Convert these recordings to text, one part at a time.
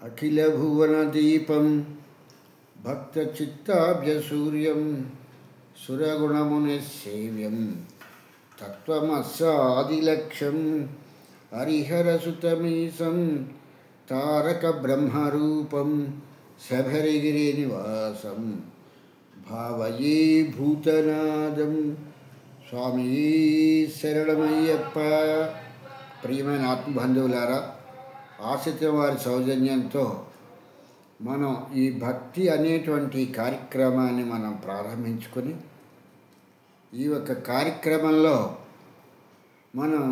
అఖిలభువనదీపం భక్తచిత్తాభ్యసూర్యం సురగుణమునిసేవ్యం తత్వమస్సాదిలక్ష్యం హరిహరసుతమీశం తారక బ్రహ్మరూపం శబరిగిరినివాసం భావయే భూతనాదం. స్వామి శరణమయ్యప్ప. ప్రియమైన ఆత్మబంధువులారా, ఆశ్రిత వారి సౌజన్యంతో మనం ఈ భక్తి అనేటువంటి కార్యక్రమాన్ని మనం ప్రారంభించుకొని ఈ యొక్క కార్యక్రమంలో మనం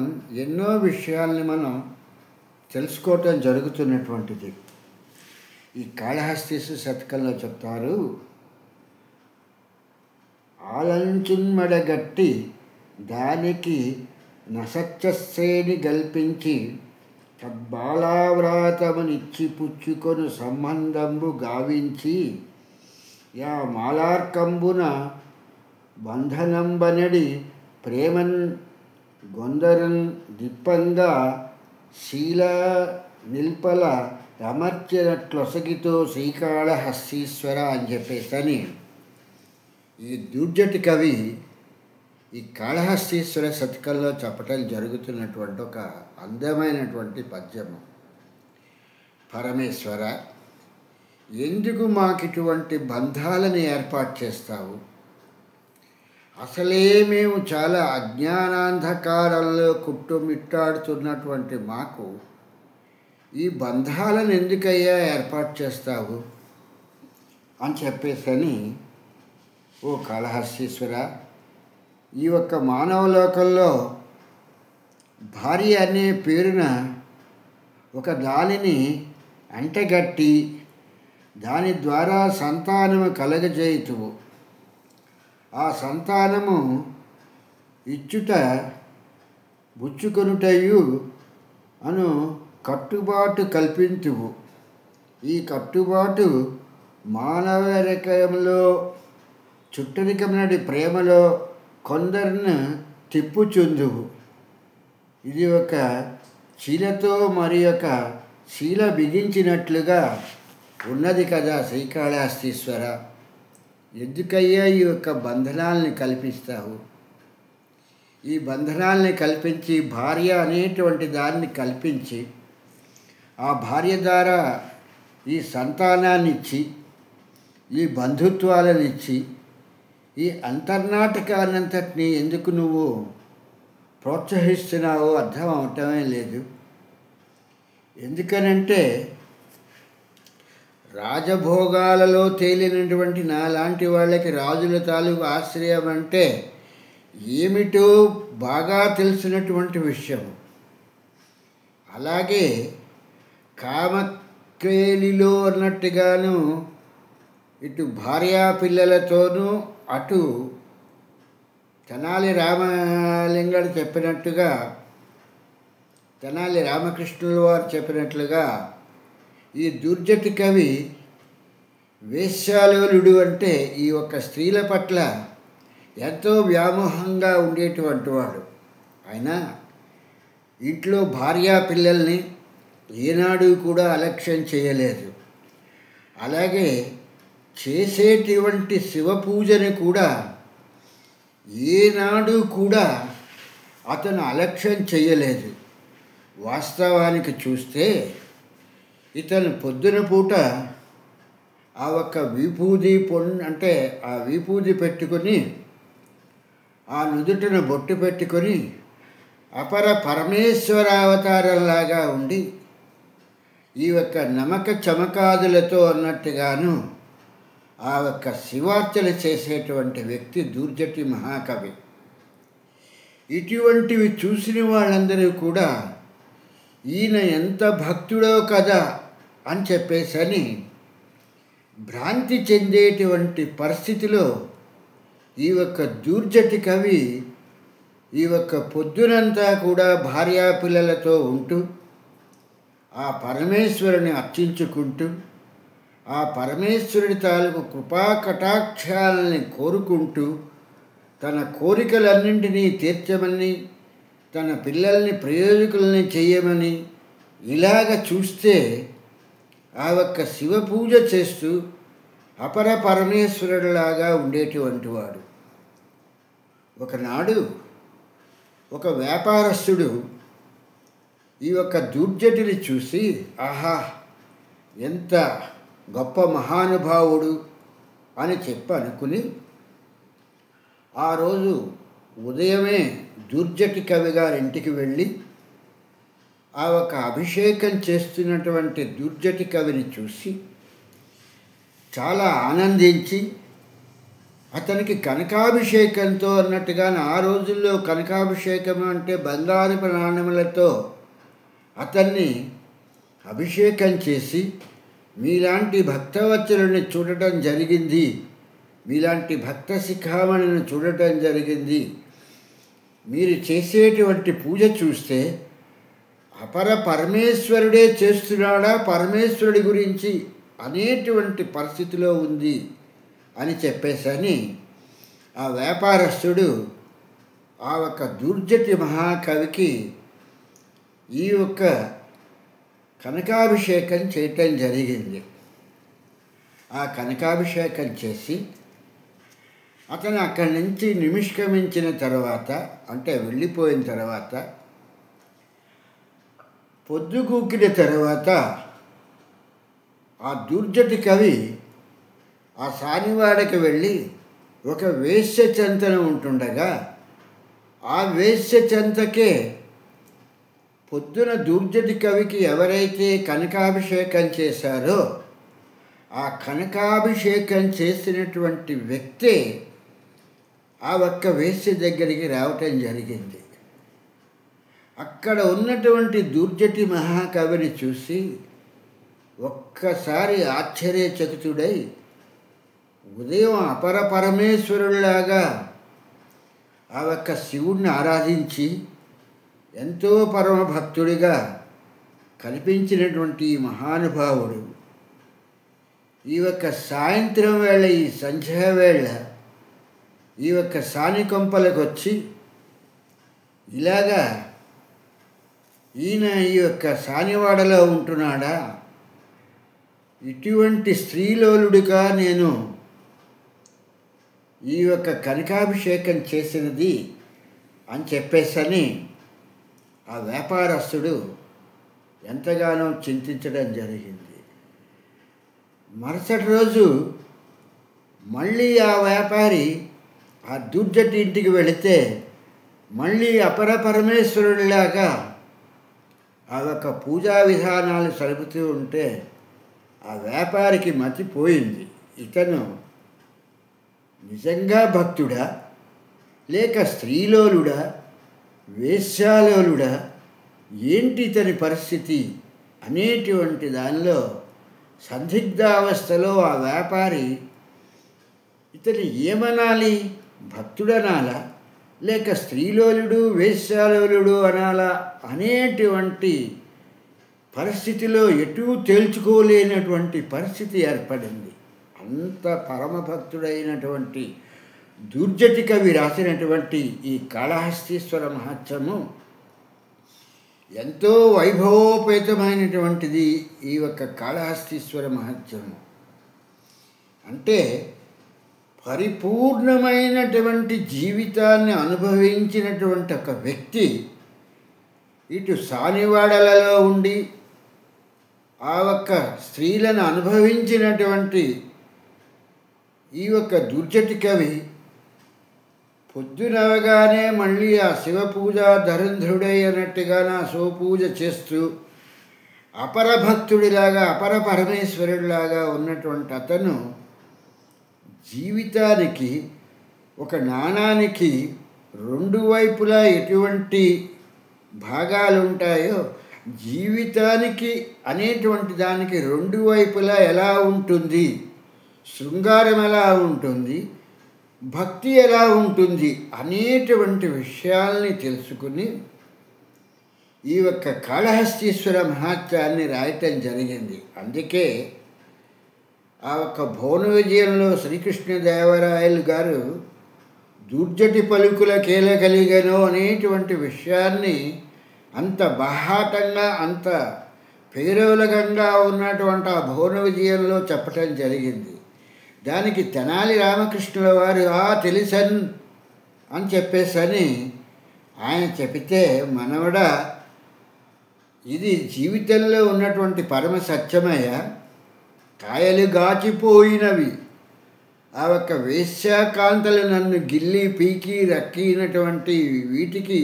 ఎన్నో విషయాల్ని మనం తెలుసుకోవటం జరుగుతున్నటువంటిది. ఈ కాళహస్తీశ్వర శతకంలో చెప్తారు, ఆలంచున్మడగట్టి దానికి నసత్యశ్రేణి గల్పించి తద్బాలావ్రాతమునిచ్చి పుచ్చుకొను సంబంధంబు గావించి యా మాలార్కంబున బంధనంబనడి ప్రేమన్ గొందరన్ దిప్పంగా శీల నిల్పల అమర్చినట్లొసగితో శ్రీకాళహస్తీశ్వర అని చెప్పేసని ఈ దుర్జటి కవి ఈ కాళహస్తీశ్వర శతకంలో చెప్పటం జరుగుతున్నటువంటి ఒక అందమైనటువంటి పద్యము. పరమేశ్వర, ఎందుకు మాకిటువంటి బంధాలను ఏర్పాటు చేస్తావు? అసలే మేము చాలా అజ్ఞానాంధకారంలో కుట్టుమిట్టాడుతున్నటువంటి మాకు ఈ బంధాలను ఎందుకయ్యా ఏర్పాటు చేస్తావు అని చెప్పేసని, ఓ కాళహస్తీశ్వర, ఈ యొక్క మానవలోకంలో భార్య అనే పేరున ఒక దానిని అంటగట్టి దాని ద్వారా సంతానము కలగజేయుతువు. ఆ సంతానము ఇచ్చుట బుచ్చుకొనుటయు అను కట్టుబాటు కల్పింతువు. ఈ కట్టుబాటు మానవరికంలో చుట్టరికమునడి ప్రేమలో కొందరిని తిప్పుచుందువు. ఇది ఒక శీలతో మరి ఒక శీల బిగించినట్లుగా ఉన్నది కదా శ్రీకాళహస్తీశ్వర. ఎందుకయ్యా ఈ యొక్క బంధనాల్ని కల్పిస్తావు? ఈ బంధనాల్ని కల్పించి భార్య అనేటువంటి దాన్ని కల్పించి ఆ భార్య ద్వారా ఈ సంతానాన్నిచ్చి ఈ బంధుత్వాలనిచ్చి ఈ అంతర్నాటకాన్నంతటినీ ఎందుకు నువ్వు ప్రోత్సహిస్తున్నావో అర్థం అవటమే లేదు. ఎందుకనంటే రాజభోగాలలో తేలినటువంటి నాలాంటి వాళ్ళకి రాజుల తాలూకు ఆశ్రయం అంటే ఏమిటో బాగా తెలిసినటువంటి విషయం. అలాగే కామక్రేలిలో అన్నట్టుగాను ఇటు భార్యా పిల్లలతోనూ అటు తెనాలి రామలింగడు చెప్పినట్టుగా తెనాలి రామకృష్ణుల వారు చెప్పినట్లుగా ఈ దుర్జటి కవి వేశ్యాలోలుడు అంటే ఈ యొక్క స్త్రీల పట్ల ఎంతో వ్యామోహంగా ఉండేటువంటి వాడు. అయినా ఇంట్లో భార్యా పిల్లల్ని ఏనాడు కూడా అలక్ష్యం చేయలేదు. అలాగే చేసేటువంటి శివ పూజని కూడా ఏనాడు కూడా అతను అలక్ష్యం చేయలేదు. వాస్తవానికి చూస్తే ఇతను పొద్దున పూట ఆ ఒక్క విభూది అంటే ఆ విభూది పెట్టుకొని ఆ నుదుటిన బొట్టు పెట్టుకొని అపర పరమేశ్వర అవతారంలాగా ఉండి ఈ యొక్క నమక చమకాదులతో అన్నట్టుగాను ఆ యొక్క శివార్చన చేసేటువంటి వ్యక్తి దుర్జటి మహాకవి. ఇటువంటివి చూసిన వాళ్ళందరూ కూడా ఈయన ఎంత భక్తుడో కదా అని చెప్పేసని భ్రాంతి చెందేటువంటి పరిస్థితిలో ఈ యొక్క దుర్జటి కవి ఈ యొక్క పొద్దునంతా కూడా భార్యా పిల్లలతో ఉంటూ ఆ పరమేశ్వరుని అర్చించుకుంటూ ఆ పరమేశ్వరుడి తాలూకు కృపా కటాక్షాలని కోరుకుంటూ తన కోరికలన్నింటినీ తీర్చమని తన పిల్లల్ని ప్రయోజకుల్ని చేయమని ఇలాగ చూస్తే ఆ ఒక్క శివ పూజ చేస్తూ అపర పరమేశ్వరుడిలాగా ఉండేటువంటి వాడు. ఒకనాడు ఒక వ్యాపారస్తుడు ఈ యొక్క దుర్జటిని చూసి, ఆహా, ఎంత గొప్ప మహానుభావుడు అని చెప్పి అనుకుని ఆ రోజు ఉదయమే దుర్జటి కవి గారింటికి వెళ్ళి ఆ ఒక అభిషేకం చేస్తున్నటువంటి దుర్జటి కవిని చూసి చాలా ఆనందించి అతనికి కనకాభిషేకంతో అన్నట్టుగా, ఆ రోజుల్లో కనకాభిషేకం అంటే బంగారపు నాణెములతో అతన్ని అభిషేకం చేసి, మీలాంటి భక్తవత్సలుని చూడటం జరిగింది, మీలాంటి భక్త శిఖామణిని చూడటం జరిగింది, మీరు చేసేటువంటి పూజ చూస్తే అపర పరమేశ్వరుడే చేస్తున్నాడా, పరమేశ్వరుడి గురించి అనేటువంటి పరిస్థితిలో ఉంది అని చెప్పేసని ఆ వ్యాపారస్తుడు ఆ ఒక దుర్జటి మహాకవికి ఈ యొక్క కనకాభిషేకం చేయటం జరిగింది. ఆ కనకాభిషేకం చేసి అతను అక్కడి నుంచి నిష్క్రమించిన తర్వాత, అంటే వెళ్ళిపోయిన తర్వాత, పొద్దుగూకిన తర్వాత ఆ దుర్జటి కవి ఆ సానివాడకి వెళ్ళి ఒక వేశ్య చెంతన ఉంటుండగా ఆ వేశ్య చెంతకే పొద్దున దుర్జటి కవికి ఎవరైతే కనకాభిషేకం చేశారో ఆ కనకాభిషేకం చేసినటువంటి వ్యక్తే ఆ ఒక్క వేశ్య దగ్గరికి రావటం జరిగింది. అక్కడ ఉన్నటువంటి దుర్జటి మహాకవిని చూసి ఒక్కసారి ఆశ్చర్యచకితుడై ఉదయం అపర పరమేశ్వరుడిలాగా ఆ ఒక్క శివుణ్ణి ఆరాధించి ఎంతో పరమభక్తుడిగా కనిపించినటువంటి ఈ మహానుభావుడు ఈ యొక్క సాయంత్రం వేళ, ఈ సంధ్యావేళ ఈ యొక్క సానికొంపలకు వచ్చి ఇలాగా ఈయన ఈ యొక్క సానివాడలో ఉంటున్నాడా, ఇటువంటి స్త్రీలోలుడిగా నేను ఈ యొక్క కనకాభిషేకం చేసినది అని చెప్పేసని ఆ వ్యాపారస్తుడు ఎంతగానో చింతించడం జరిగింది. మరుసటి రోజు మళ్ళీ ఆ వ్యాపారి ఆ దుర్జటి ఇంటికి వెళితే మళ్ళీ అపర పరమేశ్వరుడిలాగా ఆ యొక్క పూజా విధానాలు సరుపుతూ ఉంటే ఆ వ్యాపారికి మతిపోయింది. ఇతను నిజంగా భక్తుడా, లేక స్త్రీలోలుడా, వేశ్యాలోలుడా, ఏంటి ఇతని పరిస్థితి అనేటువంటి దానిలో సందిగ్ధావస్థలో ఆ వ్యాపారి ఇతని ఏమనాలి, భక్తుడనాలా లేక స్త్రీలోలుడు వేశ్యాలోలుడు అనాలా అనేటువంటి పరిస్థితిలో ఎటూ తేల్చుకోలేనటువంటి పరిస్థితి ఏర్పడింది. అంత పరమభక్తుడైనటువంటి దుర్జటి కవి రాసినటువంటి ఈ కాళహస్తీశ్వర మహత్యము ఎంతో వైభవోపేతమైనటువంటిది. ఈ యొక్క కాళహస్తీశ్వర మహత్యము అంటే పరిపూర్ణమైనటువంటి జీవితాన్ని అనుభవించినటువంటి ఒక వ్యక్తి ఇటు సానివాడలలో ఉండి ఆ ఒక్క స్త్రీలను అనుభవించినటువంటి ఈ యొక్క దుర్జటి కవి పొద్దునవగానే మళ్ళీ ఆ శివ పూజ ధరంధ్రుడై అన్నట్టుగా నా శివపూజ చేస్తూ అపరభక్తుడిలాగా అపర పరమేశ్వరుడిలాగా ఉన్నటువంటి అతను జీవితానికి ఒక నాణానికి రెండు వైపులా ఎటువంటి భాగాలు ఉంటాయో జీవితానికి అనేటువంటి దానికి రెండు వైపులా ఎలా ఉంటుంది, శృంగారం ఎలా ఉంటుంది, భక్తి ఎలా ఉంటుంది అనేటువంటి విషయాల్ని తెలుసుకుని ఈ యొక్క కాళహస్తీశ్వర మహాత్యాన్ని రాయటం జరిగింది. అందుకే ఆ ఒక్క భువన విజయంలో శ్రీకృష్ణదేవరాయలు గారు దుర్జటి పలుకుల కేలకలిగను అనేటువంటి విషయాన్ని అంత బాహాటంగా, అంత పేరోలకంగా ఉన్నటువంటి ఆ భువన విజయంలో చెప్పటం జరిగింది. దానికి తెనాలి రామకృష్ణుల వారు తెలుసన్ అని చెప్పేసని ఆయన చెబితే, మనవడ ఇది జీవితంలో ఉన్నటువంటి పరమ సత్యమయ్య. కాయలు గాచిపోయినవి, ఆ ఒక్క వేశ్యాకాంతలు నన్ను గిల్లి పీకి రక్కినటువంటి వీటికి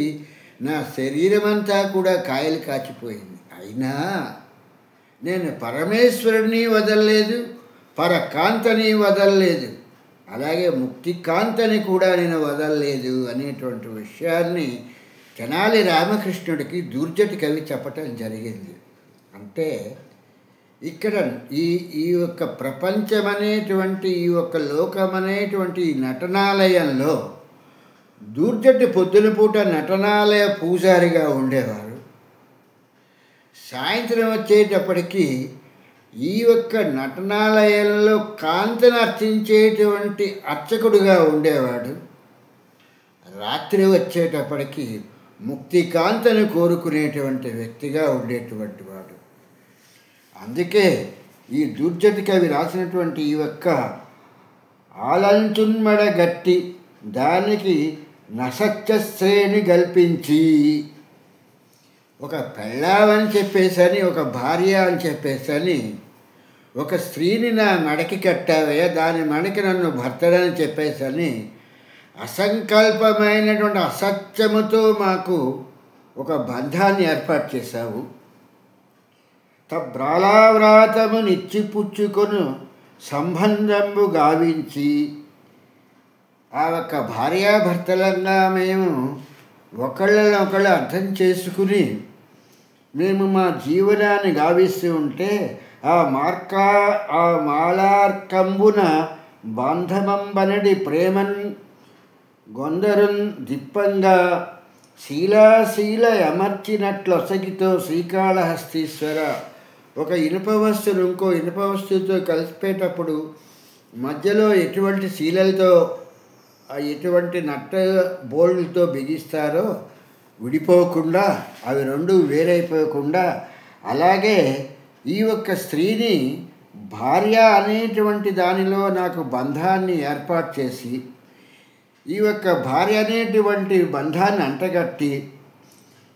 నా శరీరమంతా కూడా కాయలు కాచిపోయింది. అయినా నేను పరమేశ్వరుని వదలలేదు, పరకాంతని వదలలేదు, అలాగే ముక్తి కాంతని కూడా నేను వదలలేదు అనేటువంటి విషయాన్ని తెనాలి రామకృష్ణుడికి దూర్జటి కవి చెప్పటం జరిగింది. అంటే ఇక్కడ ఈ యొక్క ప్రపంచమనేటువంటి, ఈ యొక్క లోకమనేటువంటి ఈ నటనాలయంలో దూర్జటి పొద్దున పూట నటనాలయ పూజారిగా ఉండేవారు. సాయంత్రం వచ్చేటప్పటికి ఈ యొక్క నటనాలయంలో కాంతిని అర్చించేటువంటి అర్చకుడుగా ఉండేవాడు. రాత్రి వచ్చేటప్పటికి ముక్తి కాంతను కోరుకునేటువంటి వ్యక్తిగా ఉండేటువంటి వాడు. అందుకే ఈ దూర్జటి కవి రాసినటువంటి ఈ యొక్క ఆలంచున్మడ గట్టి దానికి నసత్యశ్రేణి కల్పించి, ఒక పెళ్ళామని చెప్పేసని, ఒక భార్య అని చెప్పేసని, ఒక స్త్రీని నా మెడకి కట్టావయ్యా, దాని మెడకి నన్ను భర్తడని చెప్పేసని అసంకల్పమైనటువంటి అసత్యముతో మాకు ఒక బంధాన్ని ఏర్పాటు చేశావు. తబ్రాలావ్రాతము నిచ్చిపుచ్చుకొను సంబంధంబు గావించి, ఆ యొక్క భార్యాభర్తలంగా మేము ఒకళ్ళనొకళ్ళు అర్థం చేసుకుని మేము మా జీవనాన్ని గావిస్తూ ఉంటే, ఆ మాలార్కంబున బాంధమంబనడి ప్రేమన్ గొందరున్ దిప్పంగా శీలాశీల అమర్చినట్లొసగితో శ్రీకాళహస్తీశ్వర. ఒక ఇనుప వస్తువును ఇంకో ఇనుప వస్తువుతో కలిపేటప్పుడు మధ్యలో ఎటువంటి శీలలతో, ఎటువంటి నట్ట బోల్డ్తో బిగిస్తారో విడిపోకుండా, అవి రెండు వేరైపోకుండా, అలాగే ఈ యొక్క స్త్రీని భార్య అనేటువంటి దానిలో నాకు బంధాన్ని ఏర్పాటు చేసి, ఈ యొక్క భార్య అనేటువంటి బంధాన్ని అంటగట్టి,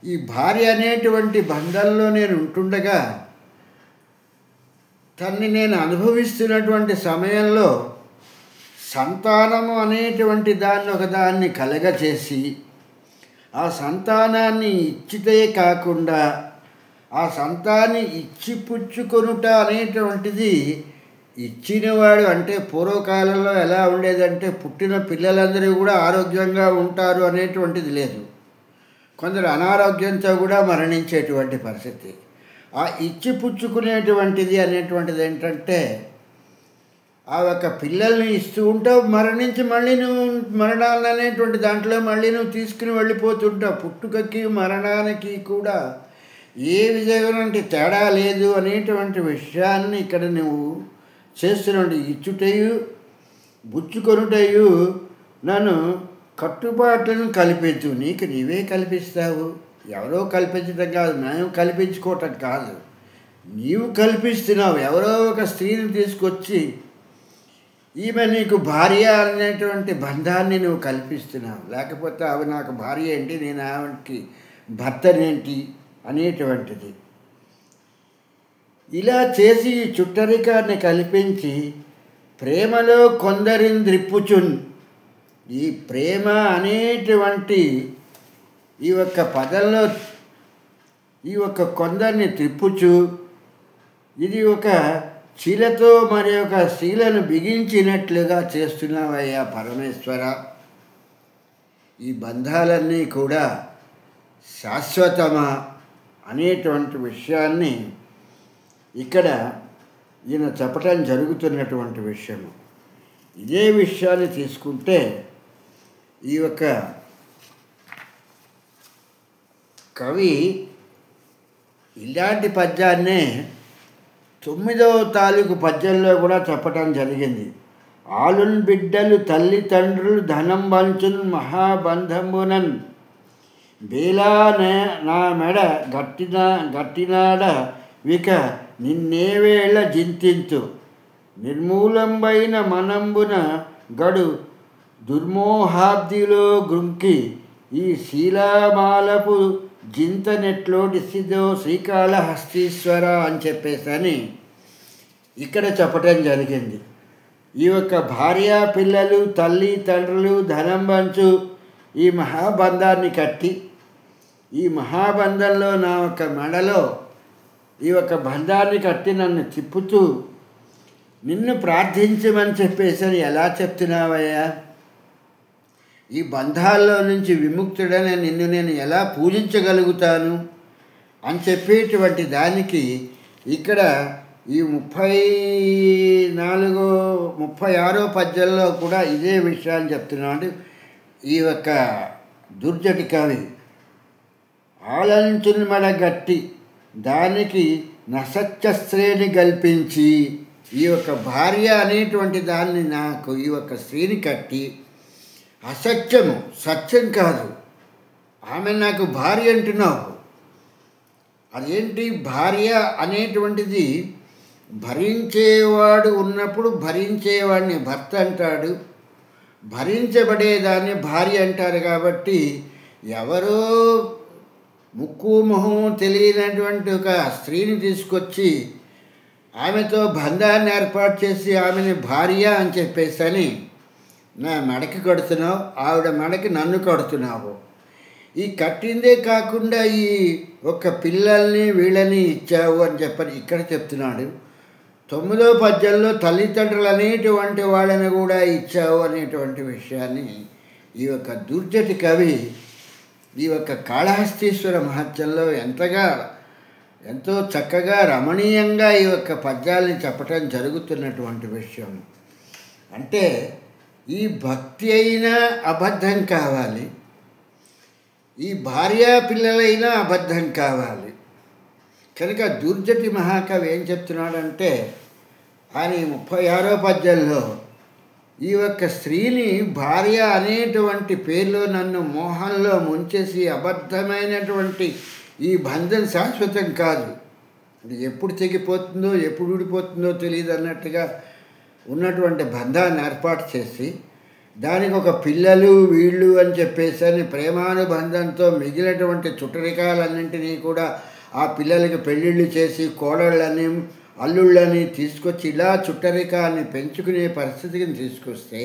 ఈ భార్య అనేటువంటి బంధంలో నేను ఉంటుండగా తన్ని నేను అనుభవిస్తున్నటువంటి సమయంలో సంతానము అనేటువంటి దాన్ని ఒకదాన్ని కలగచేసి, ఆ సంతానాన్ని ఇచ్చితే కాకుండా ఆ సంతాన్ని ఇచ్చిపుచ్చుకొనుట అనేటువంటిది, ఇచ్చినవాడు అంటే పూర్వకాలంలో ఎలా ఉండేదంటే పుట్టిన పిల్లలందరూ కూడా ఆరోగ్యంగా ఉంటారు అనేటువంటిది లేదు. కొందరు అనారోగ్యంతో కూడా మరణించేటువంటి పరిస్థితి. ఆ ఇచ్చిపుచ్చుకునేటువంటిది అనేటువంటిది ఏంటంటే, ఆ యొక్క పిల్లల్ని ఇస్తూ ఉంటావు, మరణించి మళ్ళీ నువ్వు మరణాలు అనేటువంటి దాంట్లో మళ్ళీ నువ్వు తీసుకుని వెళ్ళిపోతుంటావు. పుట్టుకకి మరణానికి కూడా ఏ విధమైనటువంటి తేడా లేదు అనేటువంటి విషయాన్ని ఇక్కడ నువ్వు చేస్తున్నాడు. ఇచ్చుటయు బుచ్చుకొనుటయు నన్ను కట్టుబాట్లను కల్పించు. నీకు నీవే కల్పిస్తావు, ఎవరో కల్పించడం కాదు, మేము కల్పించుకోవటం కాదు, నీవు కల్పిస్తున్నావు. ఎవరో ఒక స్త్రీని తీసుకొచ్చి ఈమె నీకు భార్య అనేటువంటి బంధాన్ని నువ్వు కల్పిస్తున్నావు. లేకపోతే అవి నాకు భార్య ఏంటి, నేను ఆవిడకి భర్తనేంటి అనేటువంటిది. ఇలా చేసి ఈ చుట్టరికాన్ని కల్పించి ప్రేమలో కొందరిని ద్రిప్పుచున్. ఈ ప్రేమ అనేటువంటి ఈ ఒక్క పదంలో ఈ ఒక్క కొందరిని త్రిప్పుచు, ఇది ఒక శీలతో మరి ఒక శీలను బిగించినట్లుగా చేస్తున్నావయ్యా పరమేశ్వర. ఈ బంధాలన్నీ కూడా శాశ్వతమా అనేటువంటి విషయాన్ని ఇక్కడ ఈయన చెప్పటం జరుగుతున్నటువంటి విషయము. ఇదే విషయాన్ని తీసుకుంటే ఈ యొక్క కవి ఇలాంటి పద్యాన్నే 9వ తాలూకు పద్యంలో కూడా చెప్పటం జరిగింది. ఆలున్ బిడ్డలు తల్లిదండ్రులు ధనం వంచున్ మహాబంధమునన్ బేలా నా మెడ గట్టినాడ విక నిన్నేవేళ జింతింతు నిర్మూలంబైన మనంబున గడు దుర్మోహాబ్దిలో గృంకి ఈ శీలామాలపు జింతనెట్లోడిసిదో శ్రీకాళహస్తీశ్వర అని చెప్పేసని ఇక్కడ చెప్పటం జరిగింది. ఈ యొక్క భార్య పిల్లలు తల్లి తండ్రులు ధనం పంచు ఈ మహాబంధాన్ని కట్టి ఈ మహాబంధంలో నా యొక్క మెడలో ఈ యొక్క బంధాన్ని కట్టి నన్ను తిప్పుతూ నిన్ను ప్రార్థించమని చెప్పేసి ఎలా చెప్తున్నావయ్యా? ఈ బంధాల్లో నుంచి విముక్తుడైన నిన్ను నేను ఎలా పూజించగలుగుతాను అని చెప్పేటువంటి దానికి ఇక్కడ ఈ 36వ పద్యంలో కూడా ఇదే విషయాన్ని చెప్తున్నాడు ఈ యొక్క దుర్జటి కవి. ఆలంచుని మడగట్టి దానికి నసత్యశ్రేణి కల్పించి ఈ యొక్క భార్య అనేటువంటి దాన్ని నాకు ఈ యొక్క స్త్రీని కట్టి అసత్యము సత్యం కాదు, ఆమె నాకు భార్య అంటున్నావు. అదేంటి భార్య అనేటువంటిది? భరించేవాడు ఉన్నప్పుడు భరించేవాడిని భర్త అంటాడు, భరించబడేదాన్ని భార్య అంటారు. కాబట్టి ఎవరో ముక్కు మొహం తెలియనటువంటి ఒక స్త్రీని తీసుకొచ్చి ఆమెతో బంధాన్ని ఏర్పాటు చేసి ఆమెని భార్య అని చెప్పేసని నా మెడకి కడుతున్నావు, ఆవిడ మెడకి నన్ను కడుతున్నావు. ఈ కట్టిందే కాకుండా ఈ ఒక్క పిల్లల్ని వీళ్ళని ఇచ్చావు అని చెప్పని ఇక్కడ చెప్తున్నాడు. 9వ పద్యంలో తల్లిదండ్రులు అనేటువంటి వాళ్ళని కూడా ఇచ్చావు అనేటువంటి విషయాన్ని ఈ యొక్క దుర్జటి కవి ఈ యొక్క కాళహస్తీశ్వర మహత్యంలో ఎంతో చక్కగా రమణీయంగా ఈ యొక్క పద్యాల్ని చెప్పటం జరుగుతున్నటువంటి విషయం. అంటే ఈ భక్తి అయినా అబద్ధం కావాలి, ఈ భార్యా పిల్లలైనా అబద్ధం కావాలి. కనుక దుర్జటి మహాకవి ఏం చెప్తున్నాడంటే ఆయన 36వ పద్యంలో ఈ యొక్క స్త్రీని భార్య అనేటువంటి పేరులో నన్ను మోహంలో ముంచేసి అబద్ధమైనటువంటి ఈ బంధం శాశ్వతం కాదు, అది ఎప్పుడు తెగిపోతుందో ఎప్పుడు ఊడిపోతుందో తెలియదు అన్నట్టుగా ఉన్నటువంటి బంధాన్ని ఏర్పాటు చేసి దానికి ఒక పిల్లలు వీళ్ళు అని చెప్పేసి ప్రేమానుబంధంతో మిగిలినటువంటి చుట్టరికాలన్నింటినీ కూడా ఆ పిల్లలకి పెళ్ళిళ్ళు చేసి కోడళ్ళని అల్లుళ్ళని తీసుకొచ్చి ఇలా చుట్టరికాన్ని పెంచుకునే పరిస్థితికి తీసుకొస్తే,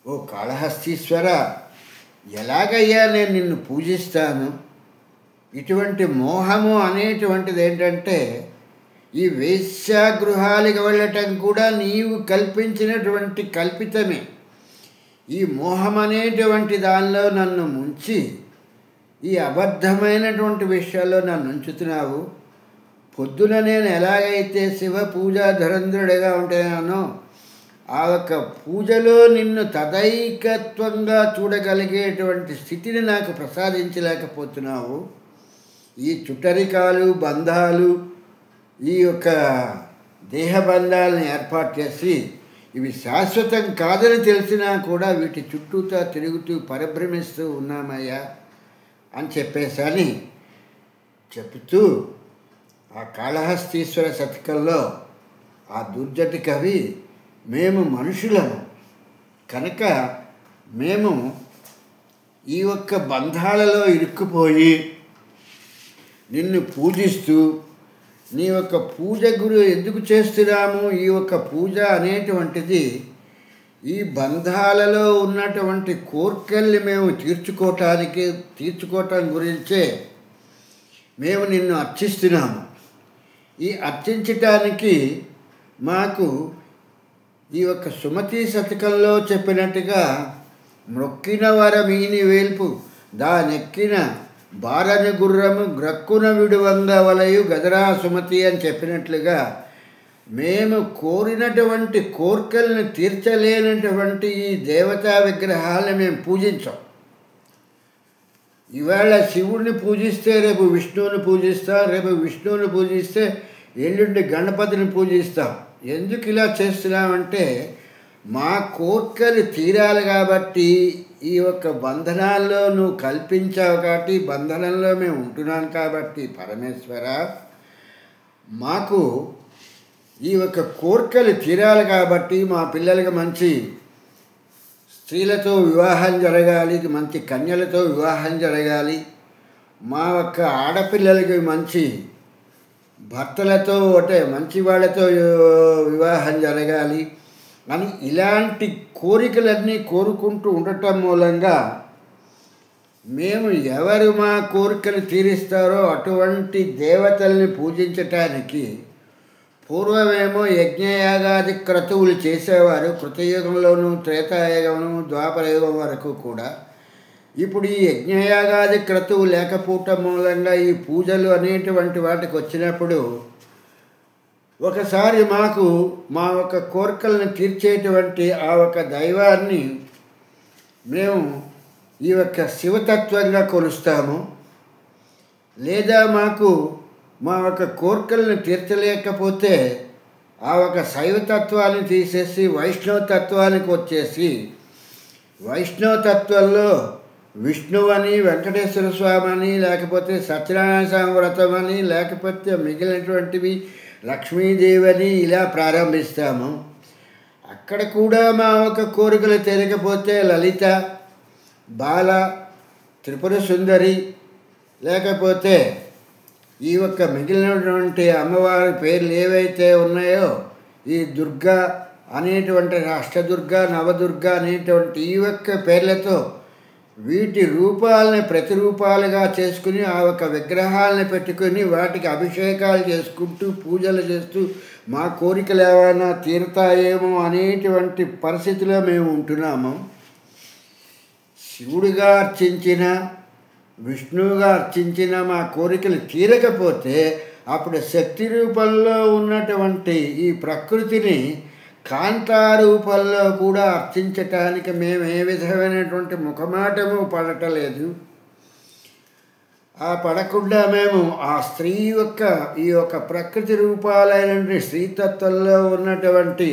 ఓ కాళహస్తీశ్వర, ఎలాగయ్యా నేను నిన్ను పూజిస్తాను? ఇటువంటి మోహము అనేటువంటిది ఏంటంటే ఈ వేశ్యాగృహాలకు వెళ్ళటం కూడా నీవు కల్పించినటువంటి కల్పితమే. ఈ మోహం అనేటువంటి దానిలో నన్ను ముంచి ఈ అబద్ధమైనటువంటి విషయాల్లో నన్ను ఉంచుతున్నావు. పొద్దున నేను ఎలాగైతే శివ పూజా ధరంధ్రుడిగా ఉంటున్నానో ఆ యొక్క పూజలో నిన్ను తదైకత్వంగా చూడగలిగేటువంటి స్థితిని నాకు ప్రసాదించలేకపోతున్నావు. ఈ చుట్టరికాలు బంధాలు ఈ యొక్క దేహబంధాలను ఏర్పాటు చేసి ఇవి శాశ్వతం కాదని తెలిసినా కూడా వీటి చుట్టూతా తిరుగుతూ పరిభ్రమిస్తూ ఉన్నామయ్యా అని చెప్పేసని చెప్తూ ఆ కాళహస్తీశ్వర శతకంలో ఆ దుర్జటి కవి మేము మనుషులము కనుక మేము ఈ యొక్క బంధాలలో ఇరుక్కుపోయి నిన్ను పూజిస్తూ నీ యొక్క పూజ గురు ఎందుకు చేస్తున్నాము? ఈ యొక్క పూజ అనేటువంటిది ఈ బంధాలలో ఉన్నటువంటి కోర్కెల్ని మేము తీర్చుకోవటం గురించే మేము నిన్ను అర్చిస్తున్నాము. ఈ అర్చించటానికి మాకు ఈ యొక్క సుమతి శతకంలో చెప్పినట్టుగా మొక్కిన వరమీని వేల్పు దానెక్కిన బారని గుర్రము గ్రక్కున విడువంగ వలయు గదరా సుమతి అని చెప్పినట్లుగా మేము కోరినటువంటి కోర్కెలను తీర్చలేనటువంటి ఈ దేవతా విగ్రహాలను మేము పూజించాం. ఇవాళ శివుడిని పూజిస్తే రేపు విష్ణువుని పూజిస్తాం, రేపు విష్ణువుని పూజిస్తే ఎల్లుండి గణపతిని పూజిస్తాం. ఎందుకు ఇలా చేస్తున్నామంటే మా కోర్కెలు తీరాలి కాబట్టి, ఈ యొక్క బంధనాల్లో నువ్వు కల్పించావు కాబట్టి బంధనంలో మేము ఉంటున్నాం కాబట్టి పరమేశ్వర మాకు ఈ యొక్క కోరికలు తీరాలి కాబట్టి మా పిల్లలకి మంచి స్త్రీలతో వివాహం జరగాలి, మంచి కన్యలతో వివాహం జరగాలి, మా యొక్క ఆడపిల్లలకి మంచి భర్తలతో అంటే మంచి వాళ్ళతో వివాహం జరగాలి అని ఇలాంటి కోరికలన్నీ కోరుకుంటూ ఉండటం మూలంగా మేము ఎవరు మా కోరికలు తీరుస్తారో అటువంటి దేవతల్ని పూజించటానికి పూర్వమేమో యజ్ఞయాగాది క్రతువులు చేసేవారు. కృతయుగంలోనూ త్రేతాయుగంలోనూ ద్వాపరయుగం వరకు కూడా. ఇప్పుడు ఈ యజ్ఞయాగాది క్రతువు లేకపోవటం మూలంగా ఈ పూజలు అనేటువంటి వాటికి వచ్చినప్పుడు ఒకసారి మాకు మా ఒక కోరికలను తీర్చేటువంటి ఆ ఒక దైవాన్ని మేము ఈ యొక్క శివతత్వంగా కొలుస్తాము. లేదా మాకు మా ఒక కోరికలను తీర్చలేకపోతే ఆ ఒక శైవతత్వాన్ని తీసేసి వైష్ణవతత్వానికి వచ్చేసి వైష్ణవతత్వంలో విష్ణువు అని, వెంకటేశ్వర స్వామి అని, లేకపోతే సత్యనారాయణ స్వామి వ్రతం అని, లేకపోతే మిగిలినటువంటివి లక్ష్మీదేవి అని ఇలా ప్రారంభిస్తాము. అక్కడ కూడా మా ఒక కోరికలు తీరకపోతే లలిత, బాల, త్రిపుర సుందరి, లేకపోతే ఈ యొక్క మిగిలినటువంటి అమ్మవారి పేర్లు ఏవైతే ఉన్నాయో ఈ దుర్గా అనేటువంటి అష్టదుర్గ, నవదుర్గ అనేటువంటి ఈ యొక్క పేర్లతో వీటి రూపాలని ప్రతిరూపాలుగా చేసుకుని ఆ ఒక విగ్రహాలను పెట్టుకుని వాటికి అభిషేకాలు చేసుకుంటూ పూజలు చేస్తూ మా కోరికలు ఏమైనా తీరుతాయేమో అనేటువంటి పరిస్థితిలో మేము ఉంటున్నాము. శివుడిగా అర్చించిన, విష్ణువుగా అర్చించిన మా కోరికలు తీరకపోతే అప్పుడు శక్తి రూపంలో ఉన్నటువంటి ఈ ప్రకృతిని కాంతారూపంలో కూడా అర్చించటానికి మేము ఏ విధమైనటువంటి ముఖమాటము పడటలేదు. ఆ పడకుండా మేము ఆ స్త్రీ యొక్క ఈ యొక్క ప్రకృతి రూపాలైనటువంటి స్త్రీతత్వంలో ఉన్నటువంటి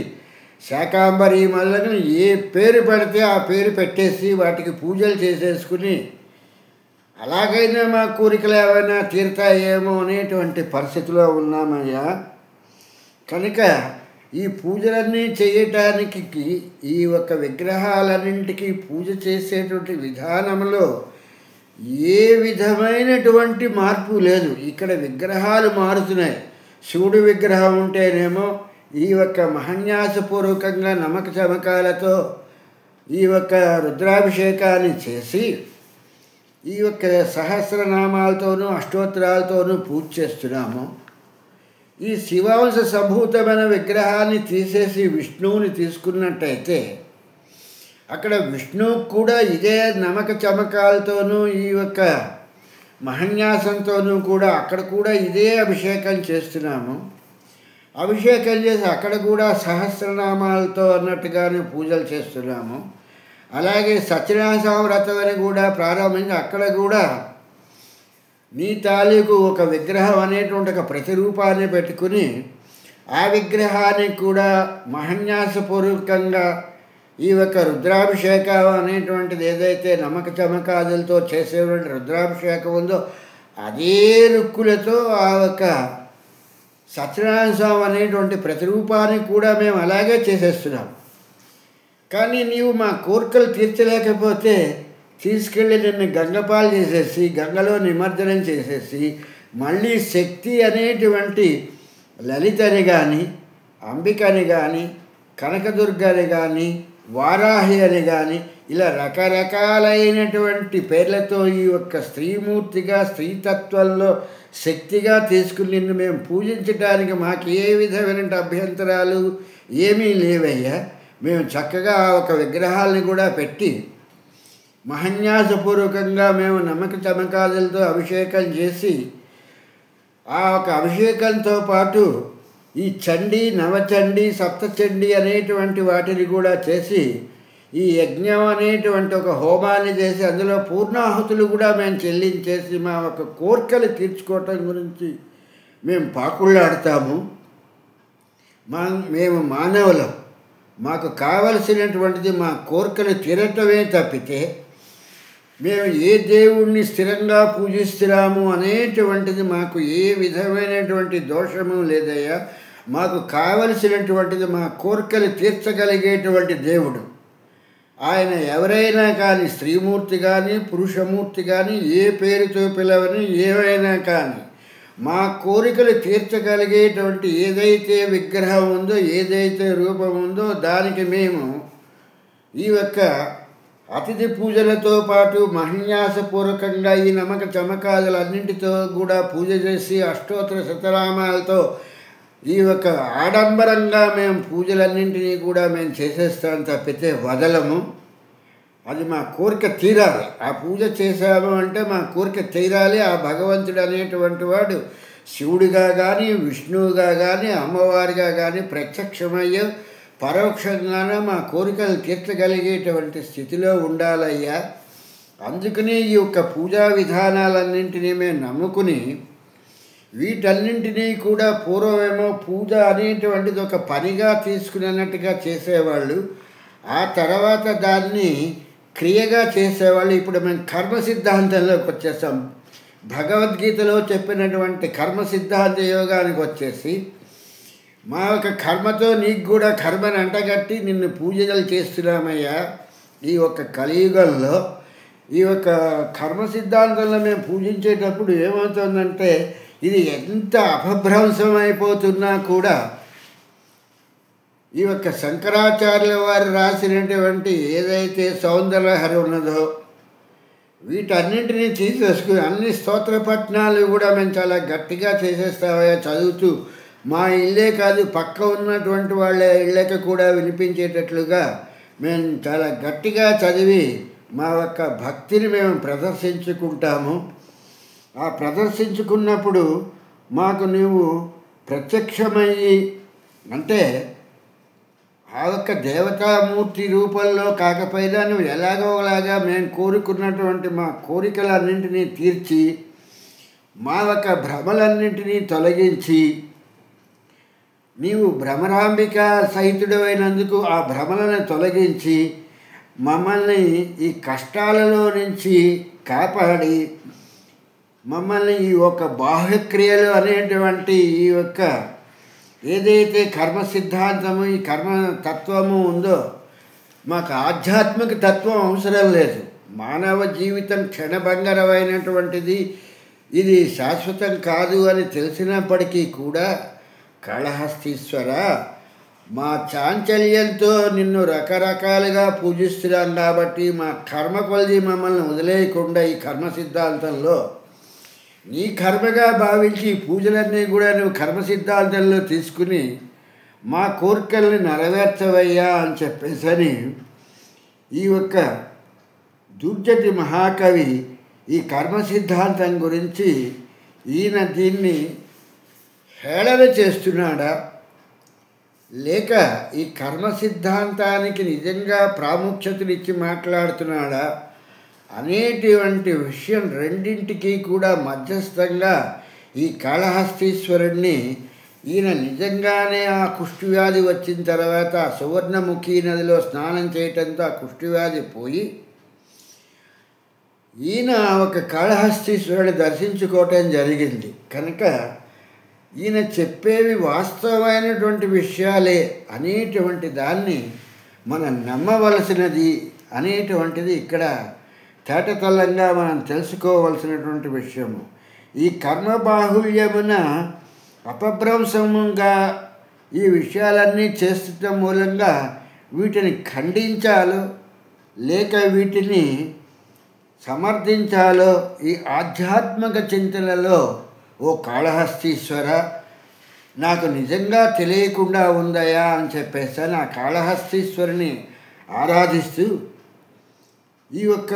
శాకాంబరి మల్లను ఏ పేరు పెడితే ఆ పేరు పెట్టేసి వాటికి పూజలు చేసేసుకుని అలాగైనా మా కోరికలు ఏమైనా తీరుతాయేమో అనేటువంటి పరిస్థితిలో ఉన్నామయ్యా. కనుక ఈ పూజలన్నీ చేయటానికి ఈ యొక్క విగ్రహాలన్నింటికి పూజ చేసేటువంటి విధానంలో ఏ విధమైనటువంటి మార్పు లేదు. ఇక్కడ విగ్రహాలు మారుతున్నాయి. శివుడి విగ్రహం ఉంటేనేమో ఈ యొక్క మహన్యాసపూర్వకంగా నమక చమకాలతో ఈ యొక్క రుద్రాభిషేకాన్ని చేసి ఈ యొక్క సహస్రనామాలతోనూ అష్టోత్తరాలతోనూ పూజ చేస్తున్నాము. ఈ శివాంశ సంభూతమైన విగ్రహాన్ని తీసేసి విష్ణువుని తీసుకున్నట్టయితే అక్కడ విష్ణువు కూడా ఇదే నమక చమకాలతోనూ ఈ యొక్క మహన్యాసంతోనూ కూడా అక్కడ కూడా ఇదే అభిషేకం చేస్తున్నాము. అభిషేకం చేసి అక్కడ కూడా సహస్రనామాలతో అన్నట్టుగానే పూజలు చేస్తున్నాము. అలాగే సత్యనారాయణ స్వామి వ్రతం అని కూడా ప్రారంభించి అక్కడ కూడా నీ తాలూకు ఒక విగ్రహం అనేటువంటి ఒక ప్రతిరూపాన్ని పెట్టుకుని ఆ విగ్రహానికి కూడా మహన్యాసపూర్వకంగా ఈ యొక్క రుద్రాభిషేకం అనేటువంటిది ఏదైతే నమక చమకాదులతో చేసేటువంటి రుద్రాభిషేకం ఉందో అదే రుక్కులతో ఆ యొక్క సత్యనారాయణ స్వామి అనేటువంటి ప్రతిరూపాన్ని కూడా మేము అలాగే చేసేస్తున్నాం. కానీ నీవు మా కోరికలు తీర్చలేకపోతే తీసుకెళ్ళి నిన్ను గంగపాలు చేసేసి గంగలో నిమజ్జనం చేసేసి మళ్ళీ శక్తి అనేటువంటి లలితని కానీ, అంబికని కానీ, కనకదుర్గని కానీ, వారాహి అని కానీ ఇలా రకరకాలైనటువంటి పేర్లతో ఈ యొక్క స్త్రీమూర్తిగా స్త్రీతత్వంలో శక్తిగా తీసుకుని నిన్ను మేము పూజించడానికి మాకు ఏ విధమైన అభ్యంతరాలు ఏమీ లేవయ్యా. మేము చక్కగా ఒక విగ్రహాలని కూడా పెట్టి మహన్యాసపూర్వకంగా మేము నమ్మక చమకాదులతో అభిషేకం చేసి ఆ ఒక అభిషేకంతో పాటు ఈ చండీ, నవచండీ, సప్తచండీ అనేటువంటి వాటిని కూడా చేసి ఈ యజ్ఞం అనేటువంటి ఒక హోమాన్ని చేసి అందులో పూర్ణాహుతులు కూడా మేము చెల్లించేసి మా ఒక కోరికలు తీర్చుకోవటం గురించి మేము పాకుళ్ళాడతాము. మేము మానవులం. మాకు కావలసినటువంటిది మా కోరికలు తీరటమే తప్పితే మేము ఏ దేవుణ్ణి స్థిరంగా పూజిస్తున్నాము అనేటువంటిది మాకు ఏ విధమైనటువంటి దోషము లేదయ్యా. మాకు కావలసినటువంటిది మా కోరికలు తీర్చగలిగేటువంటి దేవుడు ఆయన. ఎవరైనా కానీ స్త్రీమూర్తి కానీ పురుషమూర్తి కానీ ఏ పేరుతో పిలవని ఏవైనా కానీ మా కోరికలు తీర్చగలిగేటువంటి ఏదైతే విగ్రహం ఉందో ఏదైతే రూపం ఉందో దానికి మేము ఈ యొక్క అతిథి పూజలతో పాటు మహన్యాసపూర్వకంగా ఈ నమ్మక చమకాదులన్నింటితో కూడా పూజ చేసి అష్టోత్తర శతనామాలతో ఈ యొక్క ఆడంబరంగా మేము పూజలన్నింటినీ కూడా మేము చేసేస్తాం తప్పితే వదలము. అది మా కోరిక తీరాలి. ఆ పూజ చేశాము అంటే మా కోరిక తీరాలి. ఆ భగవంతుడు అనేటువంటి వాడు శివుడిగా కానీ విష్ణువుగా కానీ అమ్మవారిగా కానీ ప్రత్యక్షమయ్యో పరోక్షంగానే మా కోరికలు తీర్చగలిగేటువంటి స్థితిలో ఉండాలయ్యా. అందుకనే ఈ యొక్క పూజా విధానాలన్నింటినీ మేము నమ్ముకుని వీటన్నింటినీ కూడా పూర్వమేమో పూజ అనేటువంటిది ఒక పనిగా తీసుకున్నట్టుగా చేసేవాళ్ళు. ఆ తర్వాత దాన్ని క్రియగా చేసేవాళ్ళు. ఇప్పుడు మేము కర్మ సిద్ధాంతంలోకి వచ్చేసాం. భగవద్గీతలో చెప్పినటువంటి కర్మ సిద్ధాంత యోగానికి వచ్చేసి మా యొక్క కర్మతో నీకు కూడా కర్మని అంటగట్టి నిన్ను పూజలు చేస్తున్నామయ్యా. ఈ యొక్క కలియుగంలో ఈ యొక్క కర్మ సిద్ధాంతంలో మేము పూజించేటప్పుడు ఏమవుతుందంటే ఇది ఎంత అపభ్రంశం అయిపోతున్నా కూడా ఈ యొక్క శంకరాచార్యుల వారు రాసినటువంటి ఏదైతే సౌందర్యహరి ఉన్నదో వీటన్నింటినీ తీసేసుకుని అన్ని స్తోత్రపట్నాలు కూడా మేము చాలా గట్టిగా చేసేస్తామయ్యా చదువుతూ. మా ఇల్లే కాదు పక్క ఉన్నటువంటి వాళ్ళ ఇళ్ళకి కూడా వినిపించేటట్లుగా మేము చాలా గట్టిగా చదివి మా యొక్క భక్తిని మేము ప్రదర్శించుకుంటాము. ఆ ప్రదర్శించుకున్నప్పుడు మాకు నువ్వు ప్రత్యక్షమయ్యి అంటే ఆ యొక్క దేవతామూర్తి రూపంలో కాకపోయినా నువ్వు ఎలాగోలాగా మేము కోరుకున్నటువంటి మా కోరికలన్నింటినీ తీర్చి మా యొక్క భ్రమలన్నింటినీ తొలగించి నీవు భ్రమరాంబిక సహితుడు అయినందుకు ఆ భ్రమలను తొలగించి మమ్మల్ని ఈ కష్టాలలో నుంచి కాపాడి మమ్మల్ని ఈ యొక్క బాహ్యక్రియలు అనేటువంటి ఈ యొక్క ఏదైతే కర్మ సిద్ధాంతము ఈ కర్మ తత్వము ఉందో మాకు ఆధ్యాత్మిక తత్వం అవసరం లేదు. మానవ జీవితం క్షణభంగరమైనటువంటిది, ఇది శాశ్వతం కాదు అని తెలిసినప్పటికీ కూడా కాళహస్తీశ్వర మా చాంచల్యంతో నిన్ను రకరకాలుగా పూజిస్తున్నాం కాబట్టి మా కర్మ కొలిది మమ్మల్ని వదిలేయకుండా ఈ కర్మ సిద్ధాంతంలో నీ కర్మగా భావించి ఈ పూజలన్నీ కూడా నువ్వు కర్మ సిద్ధాంతంలో తీసుకుని మా కోరికల్ని నెరవేర్చవయ్యా అని చెప్పేసని ఈ యొక్క దుర్జటి మహాకవి ఈ కర్మ సిద్ధాంతం గురించి ఈయన దీన్ని హేళన చేస్తున్నాడా లేక ఈ కర్మ సిద్ధాంతానికి నిజంగా ప్రాముఖ్యతనిచ్చి మాట్లాడుతున్నాడా అనేటువంటి విషయం రెండింటికి కూడా మధ్యస్థంగా ఈ కాళహస్తీశ్వరుణ్ణి ఈయన నిజంగానే ఆ కుష్ఠవ్యాధి వచ్చిన తర్వాత సువర్ణముఖి నదిలో స్నానం చేయటంతో ఆ కుష్ఠవ్యాధి పోయి ఈయన ఒక కాళహస్తీశ్వరుడు దర్శించుకోవటం జరిగింది కనుక ఈయన చెప్పేవి వాస్తవమైనటువంటి విషయాలే అనేటువంటి దాన్ని మనం నమ్మవలసినది అనేటువంటిది ఇక్కడ తేటతెల్లంగా మనం తెలుసుకోవలసినటువంటి విషయము. ఈ కర్మ బాహుళ్యమున అపభ్రంశంగా ఈ విషయాలన్నీ చేస్తుండటం మూలంగా వీటిని ఖండించాలో లేక వీటిని సమర్థించాలో ఈ ఆధ్యాత్మిక చింతనలో ఓ కాళహస్తీశ్వర నాకు నిజంగా తెలియకుండా ఉందయా అని చెప్పేసి ఆ కాళహస్తీశ్వరుని ఆరాధిస్తూ ఈ యొక్క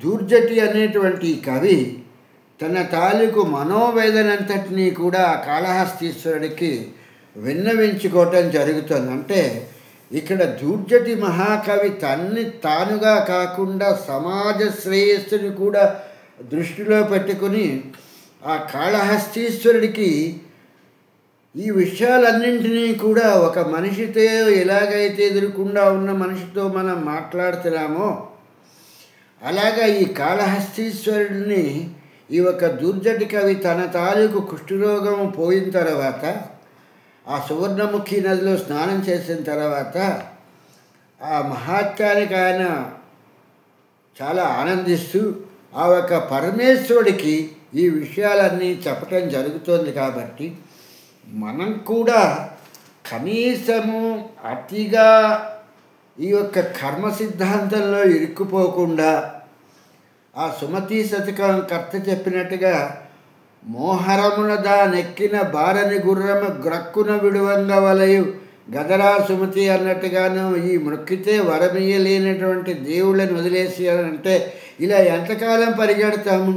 దూర్జటి అనేటువంటి కవి తన తాలూకు మనోవేదనంతటినీ కూడా ఆ కాళహస్తీశ్వరుడికి విన్నవించుకోవటం జరుగుతుంది. అంటే ఇక్కడ దూర్జటి మహాకవి తన్ని తానుగా కాకుండా సమాజ శ్రేయస్సుని కూడా దృష్టిలో పెట్టుకుని ఆ కాళహస్తీశ్వరుడికి ఈ విషయాలన్నింటినీ కూడా ఒక మనిషితో ఎలాగైతే ఎదురుకుండా ఉన్న మనిషితో మనం మాట్లాడుతున్నామో అలాగా ఈ కాళహస్తీశ్వరుడిని ఈ ఒక దుర్జటి కవి తన తాలూకు కుష్ఠరోగం పోయిన తర్వాత ఆ సువర్ణముఖి నదిలో స్నానం చేసిన తర్వాత ఆ మహాత్యానికి ఆయన చాలా ఆనందిస్తూ ఆ ఒక పరమేశ్వరుడికి ఈ విషయాలన్నీ చెప్పటం జరుగుతోంది. కాబట్టి మనం కూడా కనీసము అతిగా ఈ యొక్క కర్మ సిద్ధాంతంలో ఇరుక్కుపోకుండా ఆ సుమతి శతకం కర్త చెప్పినట్టుగా మోహరమున దానెక్కిన బారని గుర్రము గ్రక్కున విడువంగ వలయు గదరా సుమతి అన్నట్టుగాను ఈ మొక్కితే వరమియ్యలేనటువంటి దేవుళ్ళని వదిలేసి అంటే ఇలా ఎంతకాలం పరిగెడతాము?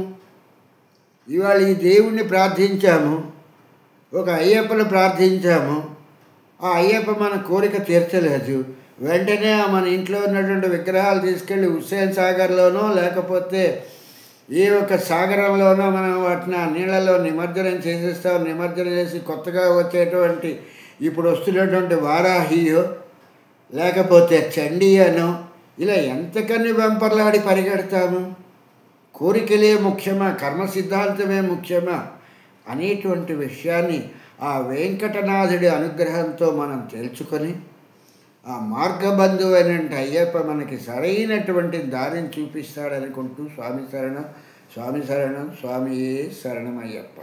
ఇవాళ ఈ దేవుణ్ణి ప్రార్థించాము, ఒక అయ్యప్పను ప్రార్థించాము, ఆ అయ్యప్ప మన కోరిక తీర్చలేదు. వెంటనే మన ఇంట్లో ఉన్నటువంటి విగ్రహాలు తీసుకెళ్ళి హుస్సేన్ సాగర్లోనో లేకపోతే ఏ ఒక సాగరంలోనో మనం వాటిని ఆ నీళ్ళలో నిమజ్జనం చేసేస్తాం. నిమజ్జనం చేసి కొత్తగా వచ్చేటువంటి ఇప్పుడు వస్తున్నటువంటి వారాహియో లేకపోతే చండీయనో ఇలా ఎంతకని వెంపర్లాడి పరిగెడతాము? కోరికలే ముఖ్యమా, కర్మ సిద్ధాంతమే ముఖ్యమా అనేటువంటి విషయాన్ని ఆ వెంకటనాథుడి అనుగ్రహంతో మనం తెలుసుకొని ఆ మార్గబంధువైన అయ్యప్ప మనకి సరైనటువంటి దారిని చూపిస్తాడనుకుంటూ స్వామి శరణం, స్వామి శరణం, స్వామియే శరణం అయ్యప్ప.